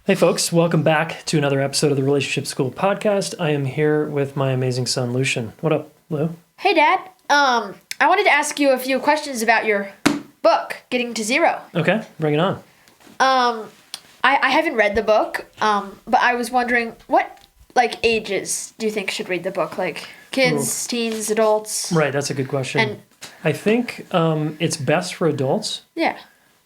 Hey folks, welcome back to another episode of the Relationship School podcast. I am here with my amazing son, Lucian. What up, Lou? Hey, Dad. I wanted to ask you a few questions about your book, Getting to Zero. Okay, bring it on. I haven't read the book, but I was wondering, what, ages do you think should read the book? Like, kids, teens, adults? Right, that's a good question. And I think it's best for adults. Yeah.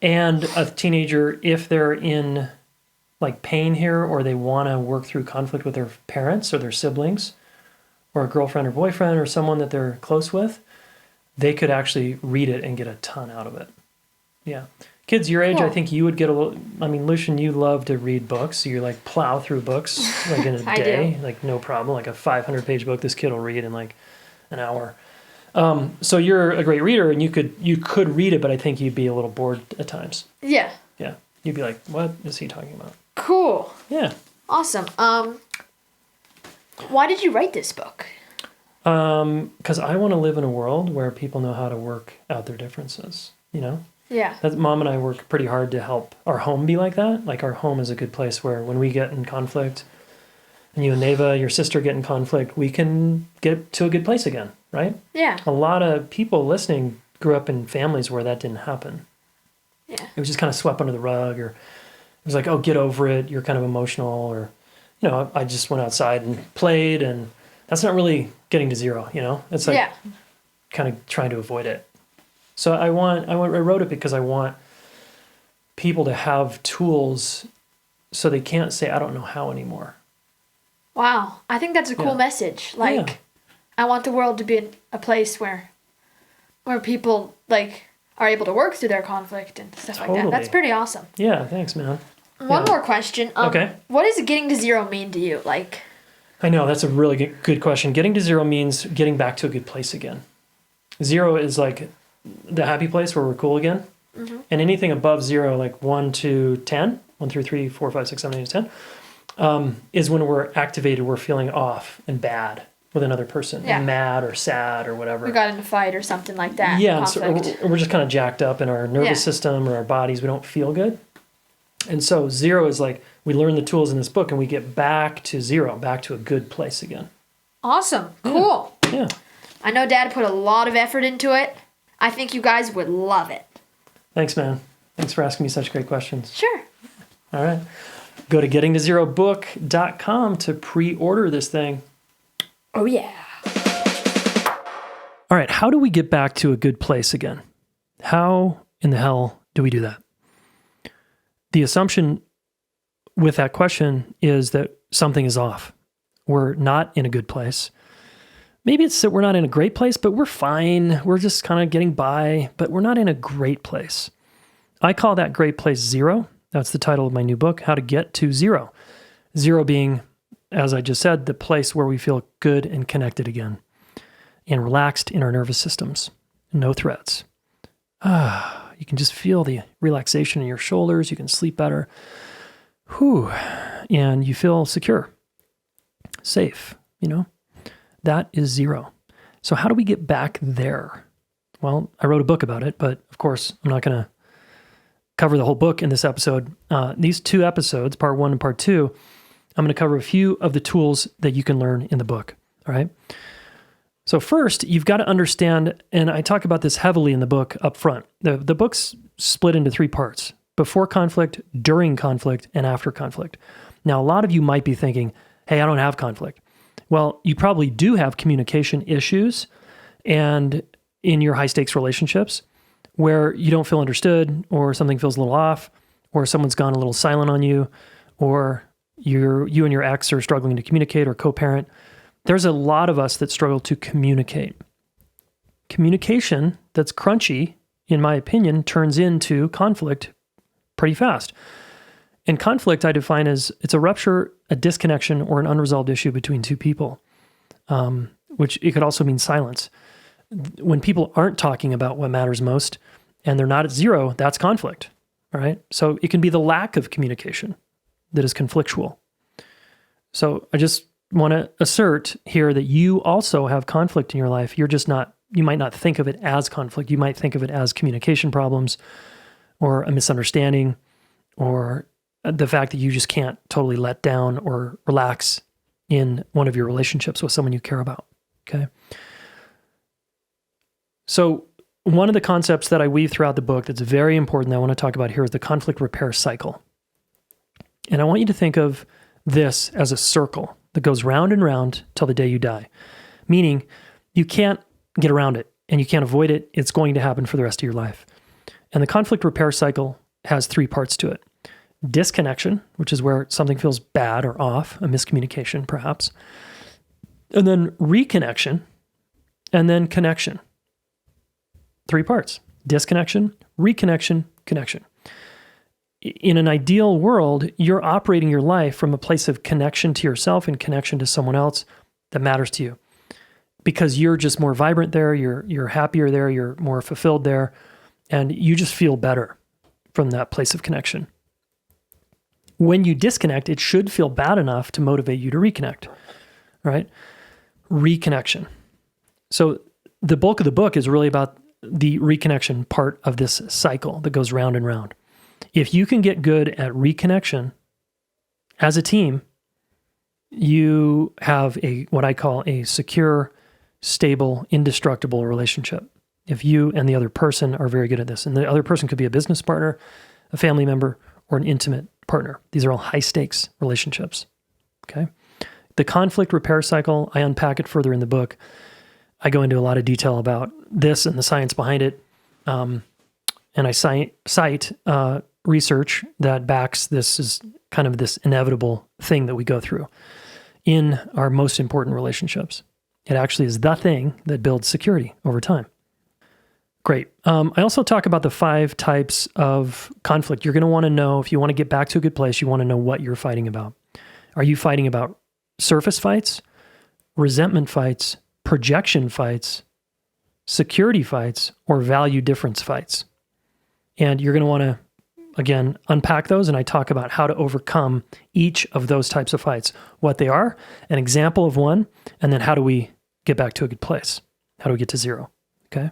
And a teenager, if they're in pain here, or they want to work through conflict with their parents or their siblings or a girlfriend or boyfriend or someone that they're close with, they could actually read it and get a ton out of it. Yeah. Kids your age, Cool. I think you would get a little, Lucian, you love to read books. So you plow through books in a I day, no problem. Like a 500-page book, this kid will read in an hour. So you're a great reader and you could read it, but I think you'd be a little bored at times. Yeah. Yeah. You'd be like, what is he talking about? Cool. Yeah. Awesome. Why did you write this book? Because I want to live in a world where people know how to work out their differences, Yeah. Mom and I work pretty hard to help our home be like that. Like our home is a good place where when we get in conflict, and you and Neva, your sister, get in conflict, we can get to a good place again, right? Yeah. A lot of people listening grew up in families where that didn't happen. Yeah. It was just kind of swept under the rug, or it was like, oh, get over it, you're kind of emotional, or, I just went outside and played, and that's not really getting to zero, It's like kind of trying to avoid it. So I wrote it because I want people to have tools so they can't say, I don't know how anymore. Wow. I think that's a cool message. I want the world to be a place where people, are able to work through their conflict and stuff like that. That's pretty awesome. Yeah, thanks, man. One more question. Okay. What does getting to zero mean to you? I know, that's a really good question. Getting to zero means getting back to a good place again. Zero is the happy place where we're cool again. Mm-hmm. And anything above zero, 1 to 10, 1 through 3, 4, 5, 6, 7, 8, 10, is when we're activated, we're feeling off and bad with another person, and mad or sad or whatever. We got in a fight or something like that. Yeah, and so we're just kind of jacked up in our nervous system or our bodies. We don't feel good. And so zero is we learn the tools in this book and we get back to zero, back to a good place again. Awesome. Cool. Yeah. I know Dad put a lot of effort into it. I think you guys would love it. Thanks, man. Thanks for asking me such great questions. Sure. All right. Go to gettingtozerobook.com to pre-order this thing. Oh, yeah. All right. How do we get back to a good place again? How in the hell do we do that? The assumption with that question is that something is off. We're not in a good place. Maybe it's that we're not in a great place, but we're fine. We're just kind of getting by, but we're not in a great place. I call that great place zero. That's the title of my new book, How to Get to Zero. Zero being, as I just said, the place where we feel good and connected again and relaxed in our nervous systems. No threats. You can just feel the relaxation in your shoulders. You can sleep better. Whew. And you feel secure, safe, That is zero. So how do we get back there? Well, I wrote a book about it, but of course, I'm not going to cover the whole book in this episode. These 2 episodes, part 1 and part 2, I'm going to cover a few of the tools that you can learn in the book. All right. So first, you've got to understand, and I talk about this heavily in the book up front. The book's split into 3 parts: before conflict, during conflict, and after conflict. Now, a lot of you might be thinking, hey, I don't have conflict. Well, you probably do have communication issues and in your high-stakes relationships where you don't feel understood, or something feels a little off, or someone's gone a little silent on you, or you and your ex are struggling to communicate or co-parent. There's a lot of us that struggle to communicate. Communication that's crunchy, in my opinion, turns into conflict pretty fast. And conflict I define as it's a rupture, a disconnection, or an unresolved issue between 2 people, which it could also mean silence. When people aren't talking about what matters most and they're not at zero, that's conflict, all right? So it can be the lack of communication that is conflictual. So I just want to assert here that you also have conflict in your life. You're just not, you might not think of it as conflict. You might think of it as communication problems or a misunderstanding or the fact that you just can't totally let down or relax in one of your relationships with someone you care about. Okay. So one of the concepts that I weave throughout the book that's very important that I want to talk about here is the conflict repair cycle. And I want you to think of this as a circle that goes round and round till the day you die. Meaning you can't get around it and you can't avoid it. It's going to happen for the rest of your life. And the conflict repair cycle has 3 parts to it. Disconnection, which is where something feels bad or off, a miscommunication perhaps. And then reconnection, and then connection. 3 parts: disconnection, reconnection, connection. In an ideal world, you're operating your life from a place of connection to yourself and connection to someone else that matters to you. Because you're just more vibrant there, you're happier there, you're more fulfilled there, and you just feel better from that place of connection. When you disconnect, it should feel bad enough to motivate you to reconnect, right? Reconnection. So the bulk of the book is really about the reconnection part of this cycle that goes round and round. If you can get good at reconnection as a team, you have what I call a secure, stable, indestructible relationship. If you and the other person are very good at this, and the other person could be a business partner, a family member, or an intimate partner. These are all high stakes relationships. Okay. The conflict repair cycle, I unpack it further in the book. I go into a lot of detail about this and the science behind it. And I cite research that backs this is kind of this inevitable thing that we go through in our most important relationships. It actually is the thing that builds security over time. Great. I also talk about the 5 types of conflict. You're going to want to know, if you want to get back to a good place, you want to know what you're fighting about. Are you fighting about surface fights, resentment fights, projection fights, security fights, or value difference fights? And you're going to want to, again, unpack those, and I talk about how to overcome each of those types of fights, what they are, an example of one, and then how do we get back to a good place? How do we get to 0? Okay?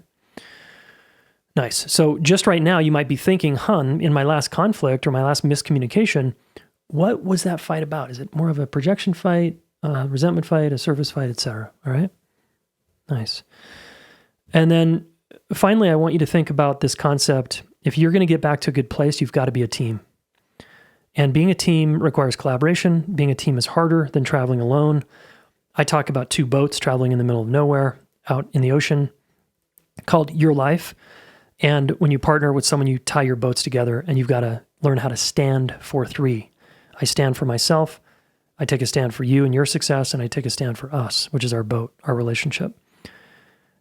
Nice. So just right now, you might be thinking, in my last conflict or my last miscommunication, what was that fight about? Is it more of a projection fight, a resentment fight, a surface fight, etc.? All right? Nice. And then finally, I want you to think about this concept. If you're going to get back to a good place, you've got to be a team. And being a team requires collaboration. Being a team is harder than traveling alone. I talk about 2 boats traveling in the middle of nowhere out in the ocean called Your Life. And when you partner with someone, you tie your boats together and you've got to learn how to stand for 3. I stand for myself, I take a stand for you and your success, and I take a stand for us, which is our boat, our relationship.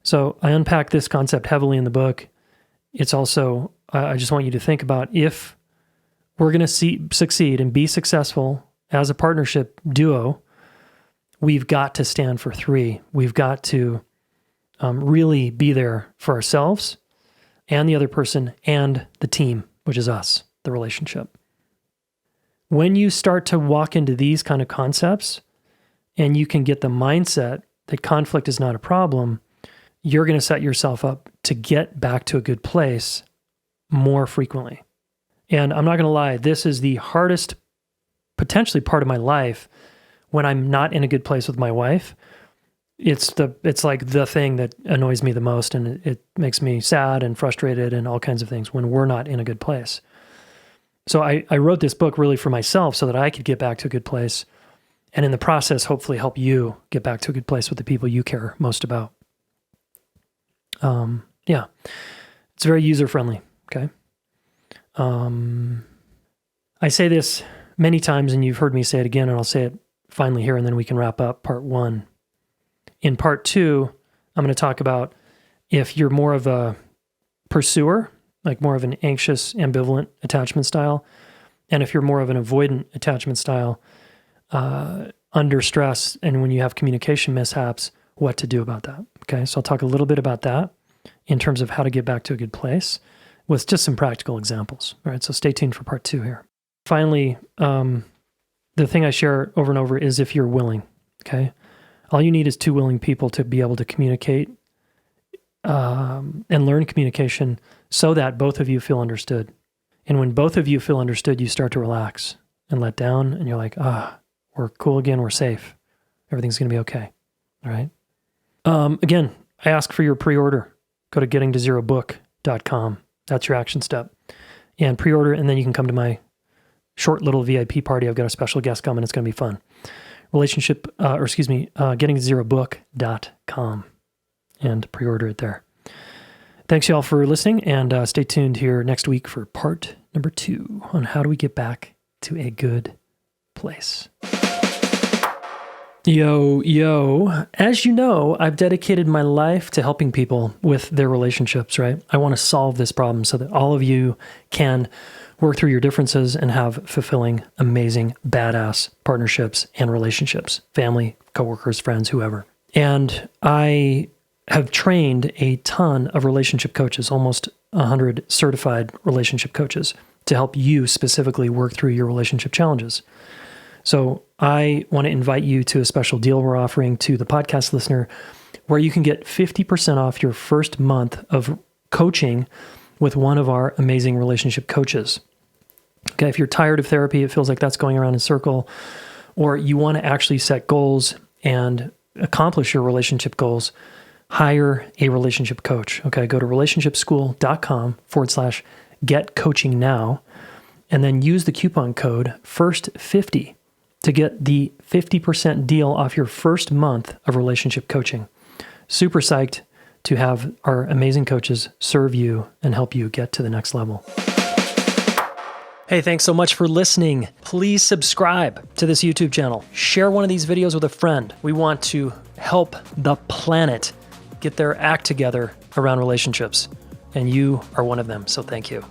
So I unpack this concept heavily in the book. It's also, I just want you to think about, if we're going to succeed and be successful as a partnership duo, we've got to stand for 3. We've got to really be there for ourselves and the other person and the team, which is us, the relationship. When you start to walk into these kind of concepts and you can get the mindset that conflict is not a problem, you're going to set yourself up to get back to a good place more frequently. And I'm not going to lie, this is the hardest, potentially, part of my life when I'm not in a good place with my wife. It's like the thing that annoys me the most, and it makes me sad and frustrated and all kinds of things when we're not in a good place. So I wrote this book really for myself so that I could get back to a good place, and in the process, hopefully help you get back to a good place with the people you care most about. Yeah, it's very user-friendly, okay? I say this many times, and you've heard me say it again, and I'll say it finally here, and then we can wrap up part 1. In part 2, I'm going to talk about if you're more of a pursuer, like more of an anxious, ambivalent attachment style, and if you're more of an avoidant attachment style, under stress, and when you have communication mishaps, what to do about that. Okay, so I'll talk a little bit about that in terms of how to get back to a good place with just some practical examples. All right, so stay tuned for part 2 here. Finally, the thing I share over and over is if you're willing, okay? All you need is 2 willing people to be able to communicate and learn communication so that both of you feel understood. And when both of you feel understood, you start to relax. and let down, and you're like, we're cool again, we're safe. Everything's going to be okay. All right. Again, I ask for your pre-order. Go to gettingtozerobook.com. That's your action step. And pre-order, and then you can come to my short little VIP party. I've got a special guest coming. It's going to be fun. gettingtozerobook.com, and pre-order it there. Thanks, y'all, for listening, and stay tuned here next week for part number 2 on how do we get back to a good place. Yo. As you know, I've dedicated my life to helping people with their relationships, right? I want to solve this problem so that all of you can work through your differences and have fulfilling, amazing, badass partnerships and relationships, family, coworkers, friends, whoever. And I have trained a ton of relationship coaches, almost 100 certified relationship coaches, to help you specifically work through your relationship challenges. So I want to invite you to a special deal we're offering to the podcast listener where you can get 50% off your first month of coaching with one of our amazing relationship coaches. Okay, if you're tired of therapy, it feels like that's going around in a circle, or you want to actually set goals and accomplish your relationship goals, hire a relationship coach. Okay, go to relationshipschool.com/getcoachingnow, and then use the coupon code FIRST50 to get the 50% deal off your first month of relationship coaching. Super psyched to have our amazing coaches serve you and help you get to the next level. Hey, thanks so much for listening. Please subscribe to this YouTube channel. Share one of these videos with a friend. We want to help the planet get their act together around relationships, and you are one of them, so thank you.